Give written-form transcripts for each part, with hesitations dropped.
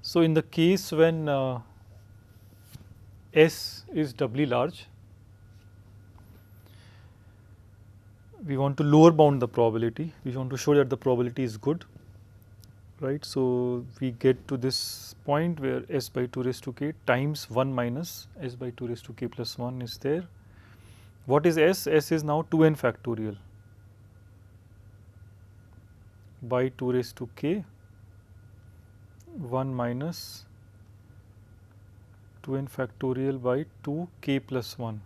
So, in the case when S is doubly large, we want to lower bound the probability, we want to show that the probability is good, right. So, we get to this point where S by 2 raised to k times 1 minus S by 2 raised to k plus 1 is there. What is S? S is now 2n factorial by 2 raised to k 1 minus 2n factorial by 2 k plus 1,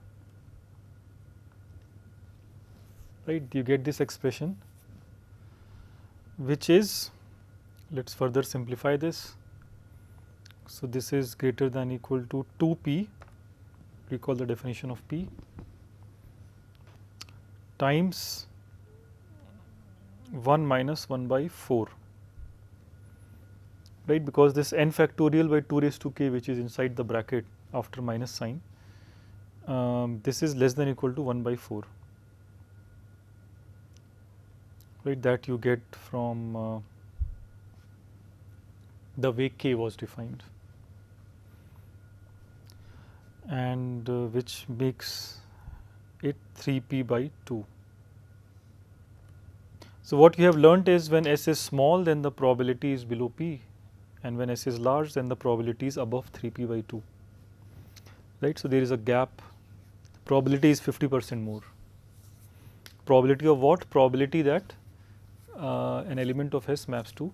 right. You get this expression, which is, let us further simplify this. So, this is greater than or equal to 2p, recall the definition of p, times 1 minus 1 by 4, right, because this n factorial by 2 raised to k, which is inside the bracket after minus sign, this is less than or equal to 1 by 4, right, that you get from the way k was defined, and which makes it 3p by 2. So, what you have learnt is when S is small, then the probability is below p, and when S is large, then the probability is above 3p by 2, right. So, there is a gap, probability is 50% more. Probability of what? Probability that an element of S maps to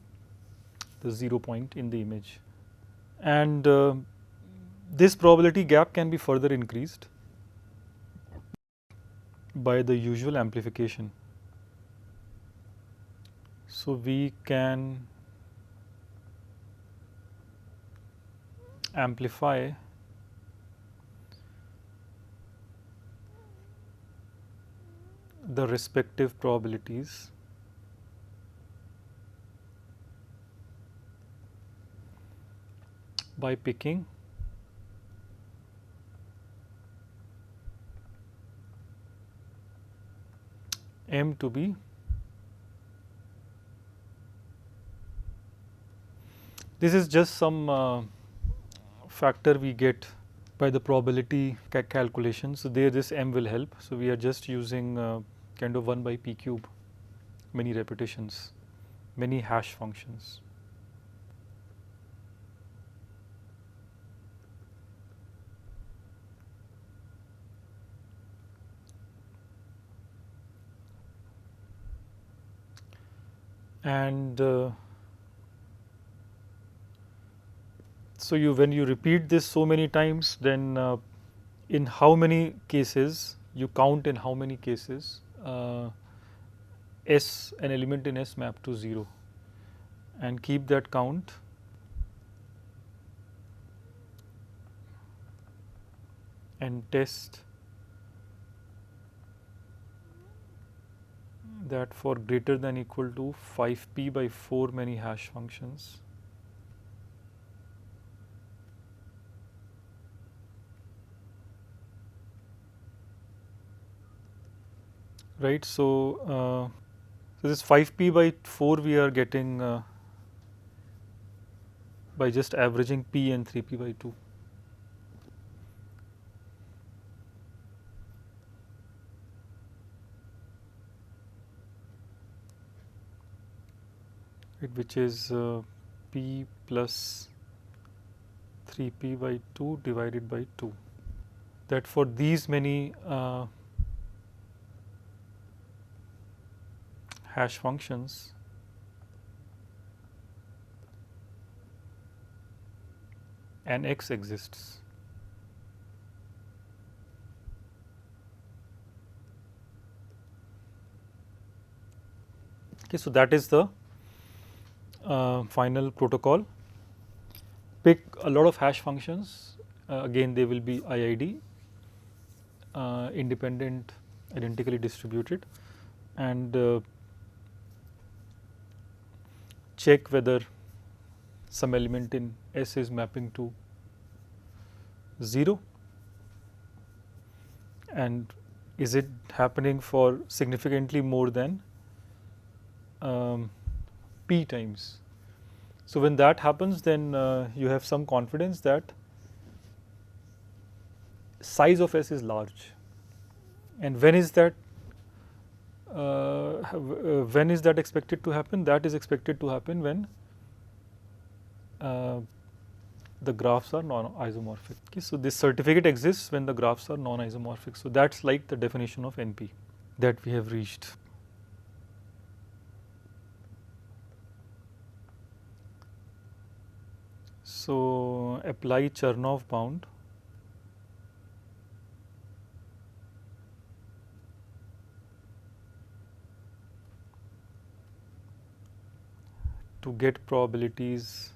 the 0 point in the image, and this probability gap can be further increased by the usual amplification. So, we can amplify the respective probabilities by picking m to be this is just some factor we get by the probability calculation. So, there this m will help. So, we are just using kind of 1 by p cube, many repetitions, many hash functions. And so, when you repeat this so many times, then in how many cases you count, in how many cases S, an element in S map to 0, and keep that count and test that for greater than or equal to 5p by 4 many hash functions. Right. So, this 5p by 4 we are getting by just averaging p and 3p by 2. Which is p plus 3p by 2 divided by 2, that for these many hash functions an x exists. Okay, so that is the final protocol. Pick a lot of hash functions, again they will be IID, independent, identically distributed, and check whether some element in S is mapping to 0, and is it happening for significantly more than p times. So when that happens, then you have some confidence that size of S is large. And when is that expected to happen? That is expected to happen when the graphs are non-isomorphic. Okay, so this certificate exists when the graphs are non-isomorphic. So that's like the definition of NP that we have reached. So apply Chernoff bound to get probabilities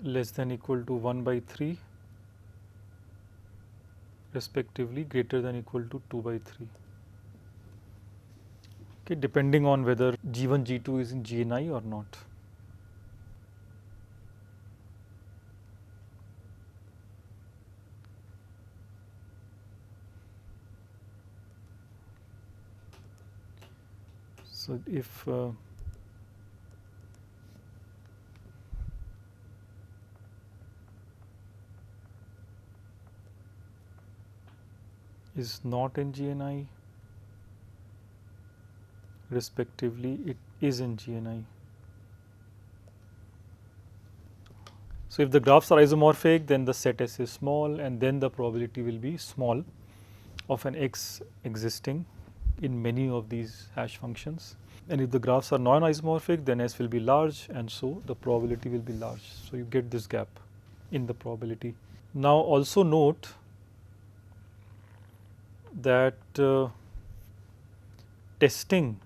less than equal to 1 by 3 respectively, greater than equal to 2 by 3. Okay, depending on whether G1, G2 is in GNI or not. So if is not in GNI, respectively it is in GNI. So if the graphs are isomorphic, then the set S is small, and then the probability will be small of an X existing in many of these hash functions. And if the graphs are non-isomorphic, then S will be large, and so the probability will be large. So you get this gap in the probability. Now also note that testing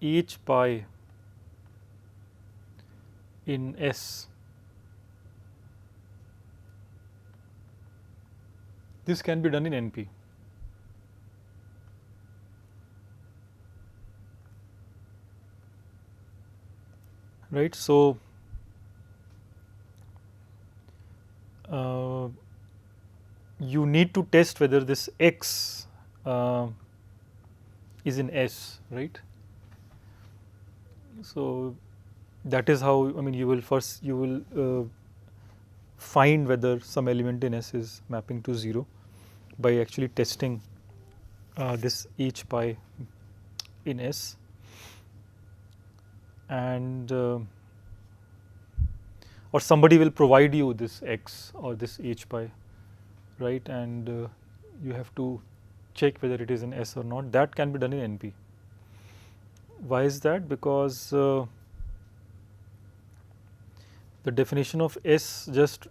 each pi in S, this can be done in NP. Right. So you need to test whether this X is in S, right? So that is how, I mean, you will find whether some element in S is mapping to 0 by actually testing this each pi in S, and or somebody will provide you this X or this each pi, right? And you have to check whether it is in S or not. That can be done in NP. Why is that? Because the definition of S just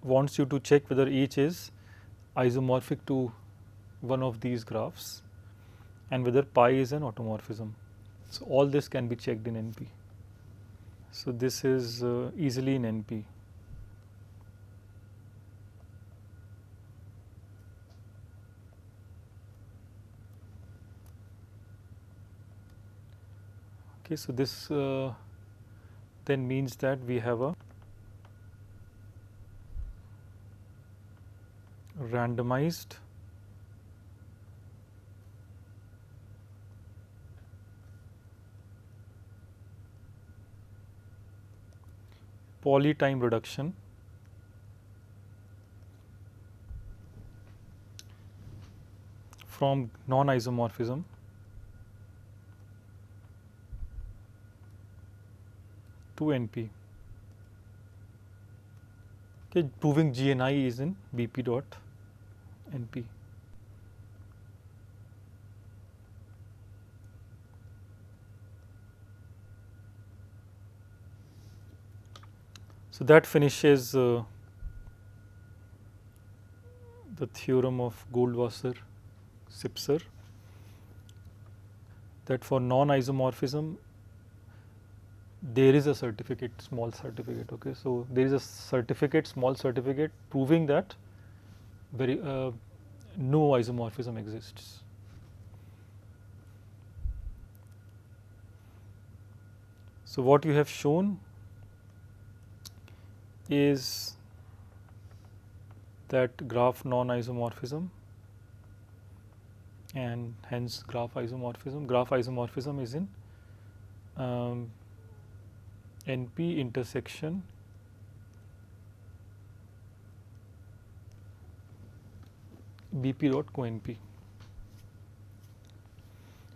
wants you to check whether each is isomorphic to one of these graphs and whether pi is an automorphism. So all this can be checked in NP. So this is easily in NP. Okay, so this then means that we have a randomized polytime reduction from non-isomorphism to NP. Okay, proving GNI is in BP dot NP. So that finishes the theorem of Goldwasser-Sipser, that for non-isomorphism there is a certificate, small certificate. Okay, so there is a certificate, small certificate, proving that no isomorphism exists. So what you have shown is that graph non-isomorphism and hence graph isomorphism. Graph isomorphism is in NP intersection BP dot co-NP.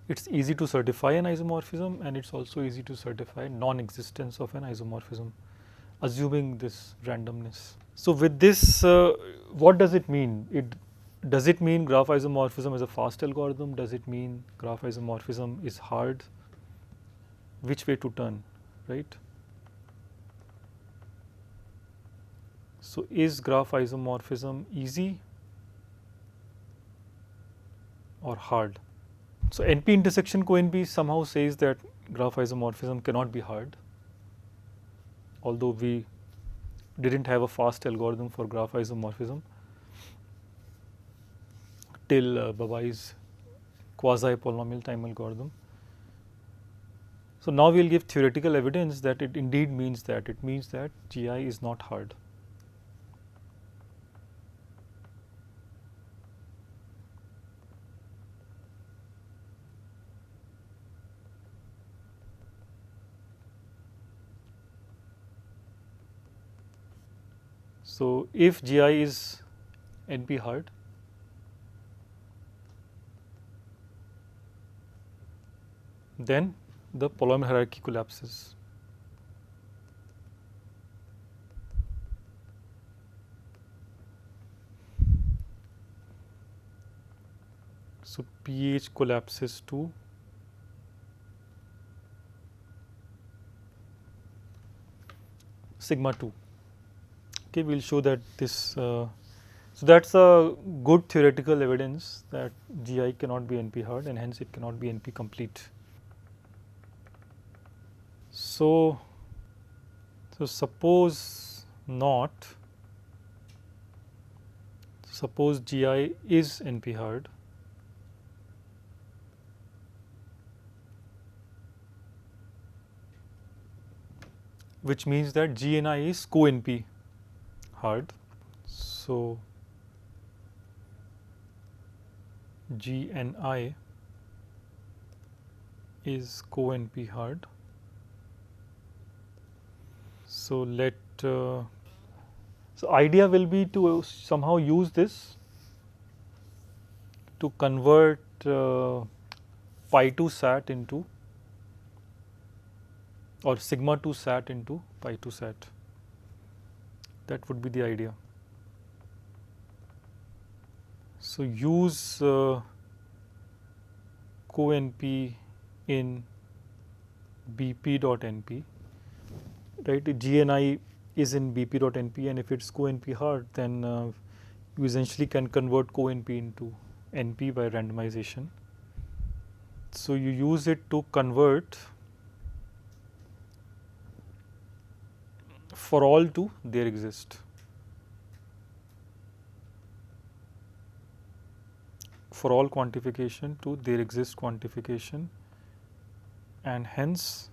It's easy to certify an isomorphism, and it's also easy to certify non-existence of an isomorphism, assuming this randomness. So with this, what does it mean? Does it mean graph isomorphism is a fast algorithm? Does it mean graph isomorphism is hard? Which way to turn, right? So is graph isomorphism easy or hard? So NP intersection co-NP somehow says that graph isomorphism cannot be hard, although we didn't have a fast algorithm for graph isomorphism till Babai's quasi-polynomial time algorithm. So now we will give theoretical evidence that it indeed means that. It means that GI is not hard. So if GI is NP hard, then the polynomial hierarchy collapses. So pH collapses to sigma 2. Okay, we will show that this. So that's a good theoretical evidence that GI cannot be NP hard, and hence it cannot be NP complete. So suppose not. Suppose GI is NP hard. Which means that G and I is co-NP hard. So G and I is co-NP hard. So so idea will be to somehow use this to convert pi 2 sat into, or sigma 2 sat into pi 2 sat. That would be the idea. So use co-NP in BP dot NP, right? G and I is in BP dot NP, and if it's co-NP hard, then you essentially can convert co-NP into NP by randomization. So you use it to convert for all to there exist. For all quantification to there exist quantification, and hence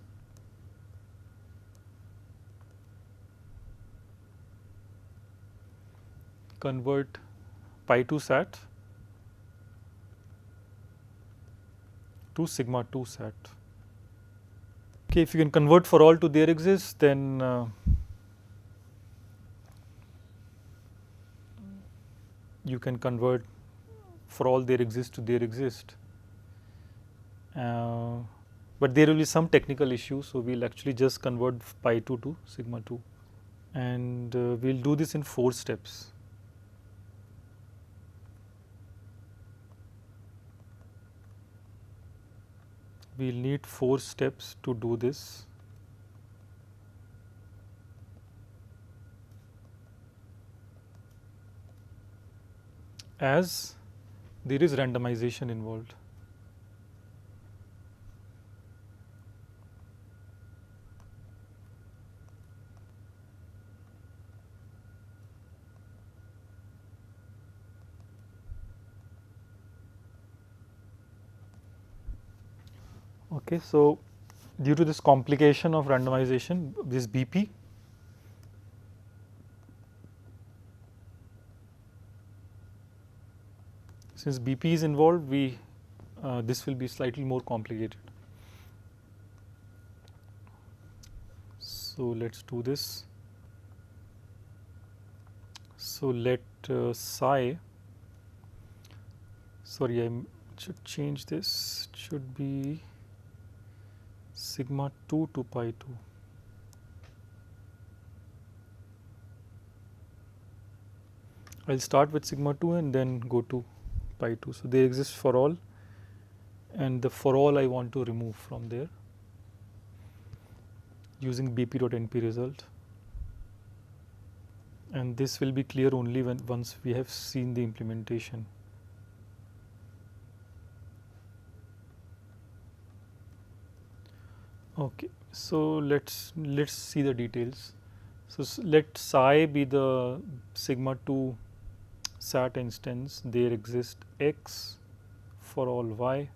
convert pi 2 sat to sigma 2 sat. Okay, if you can convert for all to there exists, then you can convert for all there exists to there exist. But there will be some technical issue, so we will actually just convert pi 2 to sigma 2, and we will do this in 4 steps. We will need 4 steps to do this. As there is randomization involved. Okay, so due to this complication of randomization, this BP since BP is involved, we this will be slightly more complicated. So let's do this. So let psi, sorry, I should change this. It should be sigma 2 to pi 2. I'll start with sigma 2 and then go to pi 2. So they exist for all, and the for all I want to remove from there using BP.NP result. And this will be clear only when once we have seen the implementation. Okay, so let's see the details. So let psi be the sigma 2 sat instance. There exist x for all y,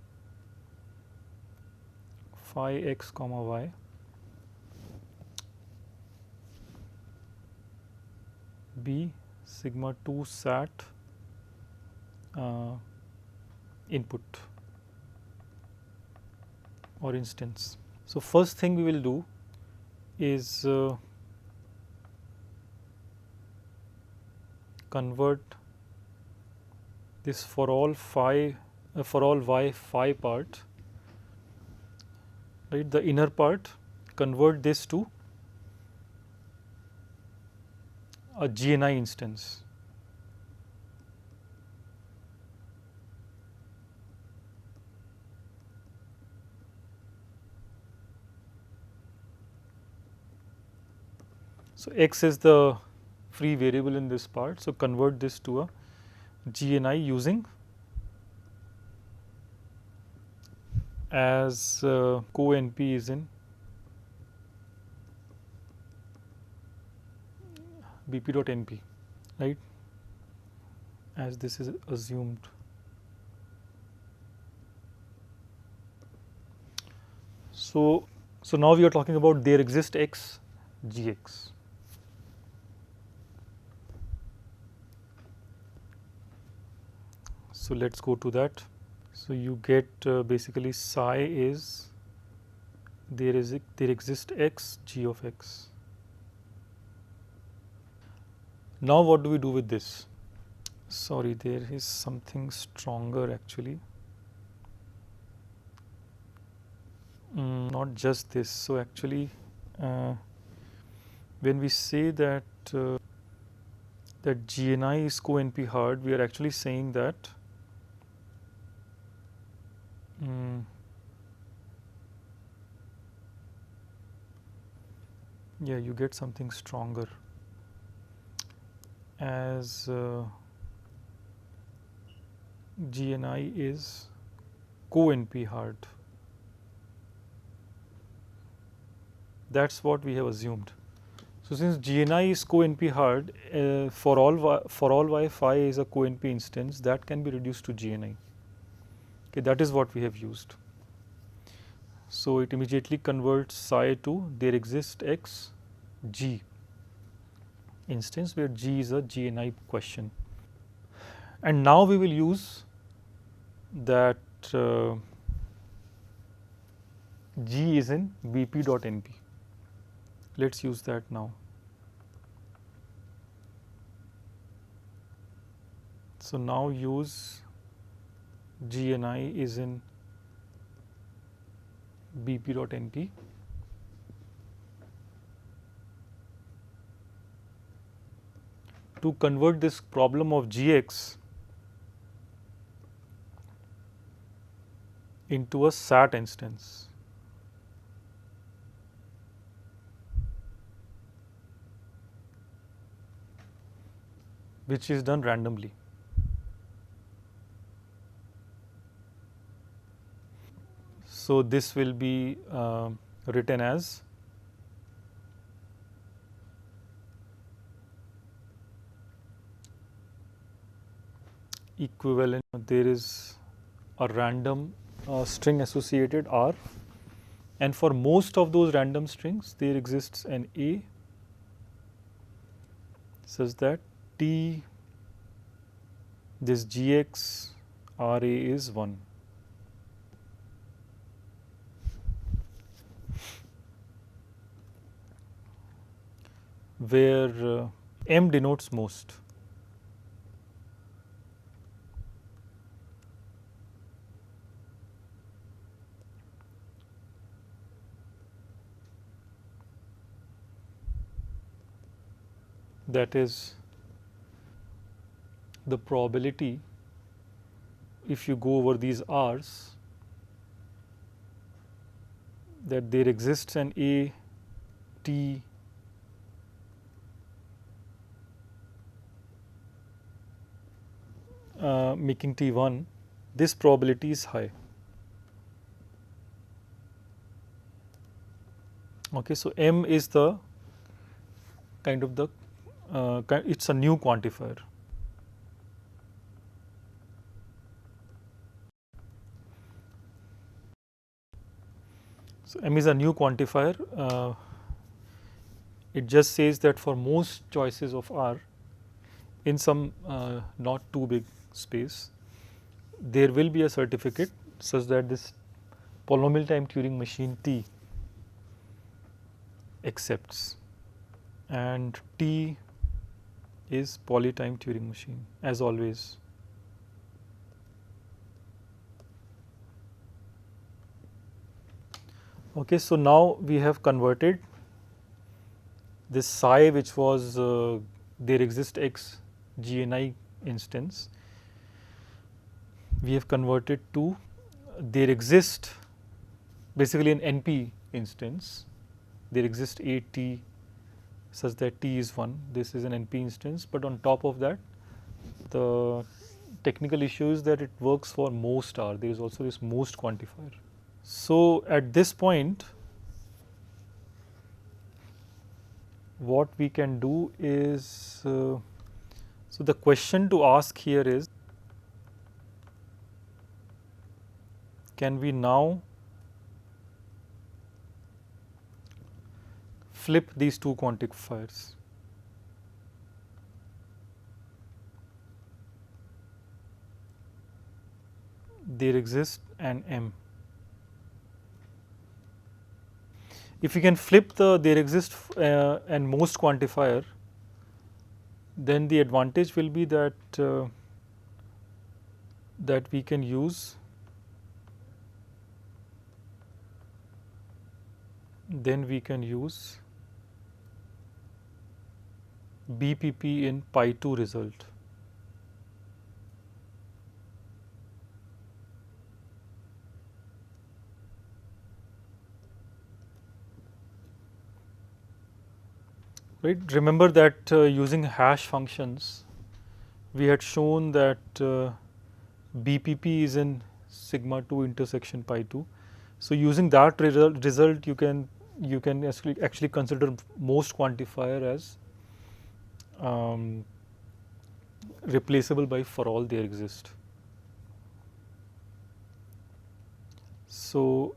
phi x comma y. B sigma 2 sat input or instance. So first thing we will do is convert this for all phi for all y phi part, right, the inner part, convert this to a GNI instance. So x is the free variable in this part, so convert this to a GNI using as KANPUR is in BP.NP, right, as this is assumed. So now we are talking about there exist x gx. So let's go to that. So you get basically psi is there exists x g of x. Now what do we do with this? Sorry, there is something stronger actually. Not just this. So actually when we say that that GNI is KANPUR hard, we are actually saying that yeah, you get something stronger as GNI is KANPUR hard. That's what we have assumed. So since GNI is KANPUR hard, for all y phi is a KANPUR instance, that can be reduced to GNI. Okay, that is what we have used. So it immediately converts psi to there exists x g instance, where g is a GNI question. And now we will use that g is in BP.NP. Let's use that now. So now use GNI is in BP.NP. To convert this problem of Gx into a SAT instance. Which is done randomly. So this will be written as equivalent. There is a random string associated R, and for most of those random strings there exists an A such that this Gx RA is 1. where M denotes most. That is the probability, if you go over these R's, that there exists an A, T, making T1, this probability is high. Okay, so M is the kind of the, it's a new quantifier. So M is a new quantifier. It just says that for most choices of R in some not too big space, there will be a certificate such that this polynomial time Turing machine T accepts, and T is poly time Turing machine as always. Okay, so now we have converted this psi, which was there exist X GNI instance, we have converted to there exist basically an NP instance. There exists a T such that T is 1. This is an NP instance, but on top of that, the technical issue is that it works for most R. There is also this most quantifier. So at this point, what we can do is, so the question to ask here is, can we now flip these two quantifiers? There exists an M. If we can flip the there exists and most quantifier, then the advantage will be that that we can use BPP in pi 2 result. Right. Remember that using hash functions, we had shown that BPP is in sigma 2 intersection pi 2. So using that result, you can actually consider most quantifier as replaceable by for all there exist. So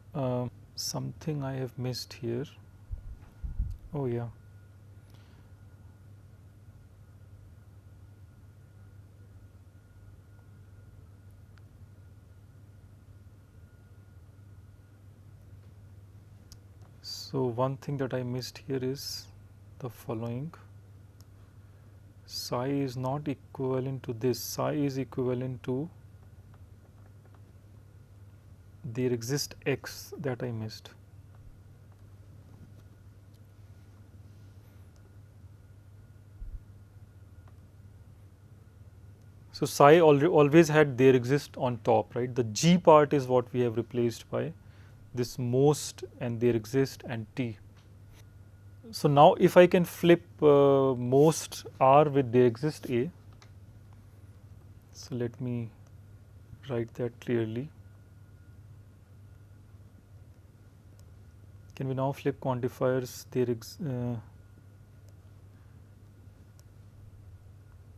something I have missed here. Oh yeah. So one thing that I missed here is the following. Psi is not equivalent to this. Psi is equivalent to there exists X that I missed. So psi always had there exist on top, right? The G part is what we have replaced by this most and there exist and T. So now if I can flip most R with there exist A, so let me write that clearly. Can we now flip quantifiers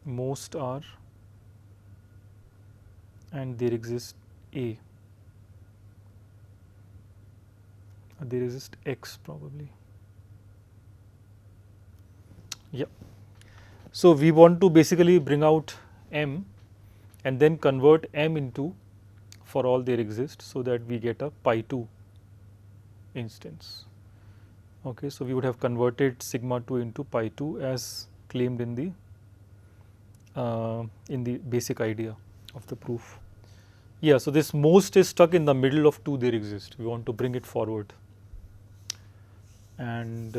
most R and there exists A. There exists X probably. Yeah. So we want to basically bring out M and then convert M into for all there exist so that we get a pi 2 instance. Okay, so we would have converted sigma 2 into pi 2 as claimed in the basic idea of the proof. Yeah, so this most is stuck in the middle of 2 there exist. We want to bring it forward. And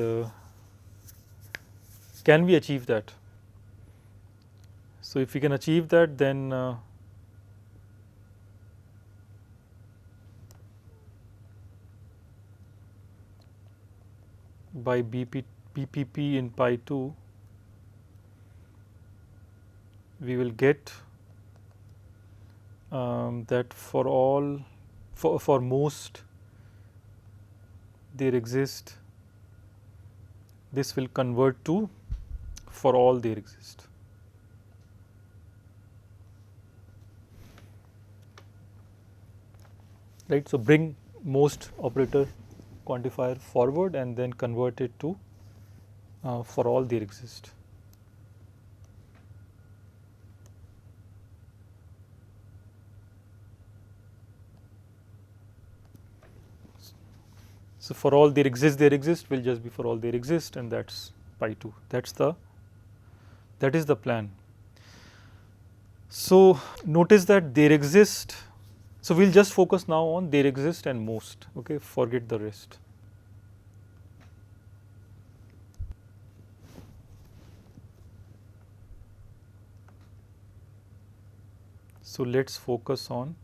can we achieve that? So if we can achieve that, then by BPP in pi 2, we will get that for most there exist, this will convert to for all there exist. Right. So bring most operator quantifier forward and then convert it to for all there exist. So for all there exist will just be for all there exist, and that's pi 2. That is the plan. So notice that there exist. So we'll just focus now on there exist and most. Okay, forget the rest. So let's focus on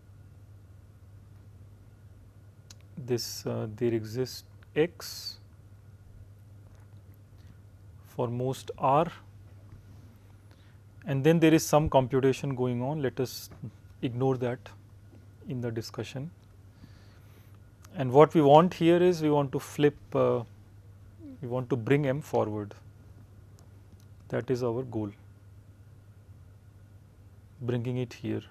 this there exists x for most r, and then there is some computation going on. Let us ignore that in the discussion. And what we want here is we want to flip, we want to bring m forward. That is our goal, bringing it here.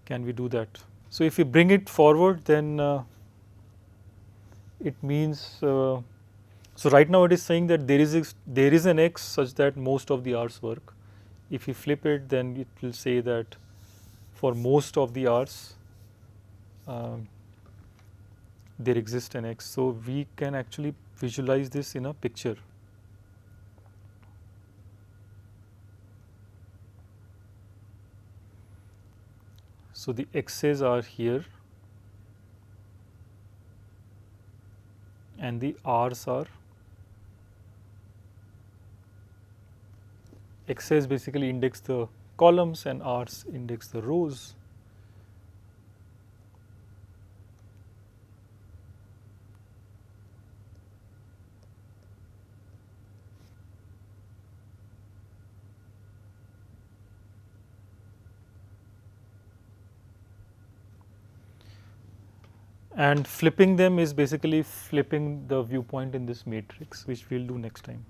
Can we do that? So if we bring it forward, then it means, so right now it is saying that there is an x such that most of the r's work. If we flip it, then it will say that for most of the r's there exists an x. So we can actually visualize this in a picture. So the x's are here and the r's are, x's basically index the columns and r's index the rows. And flipping them is basically flipping the viewpoint in this matrix, which we will do next time.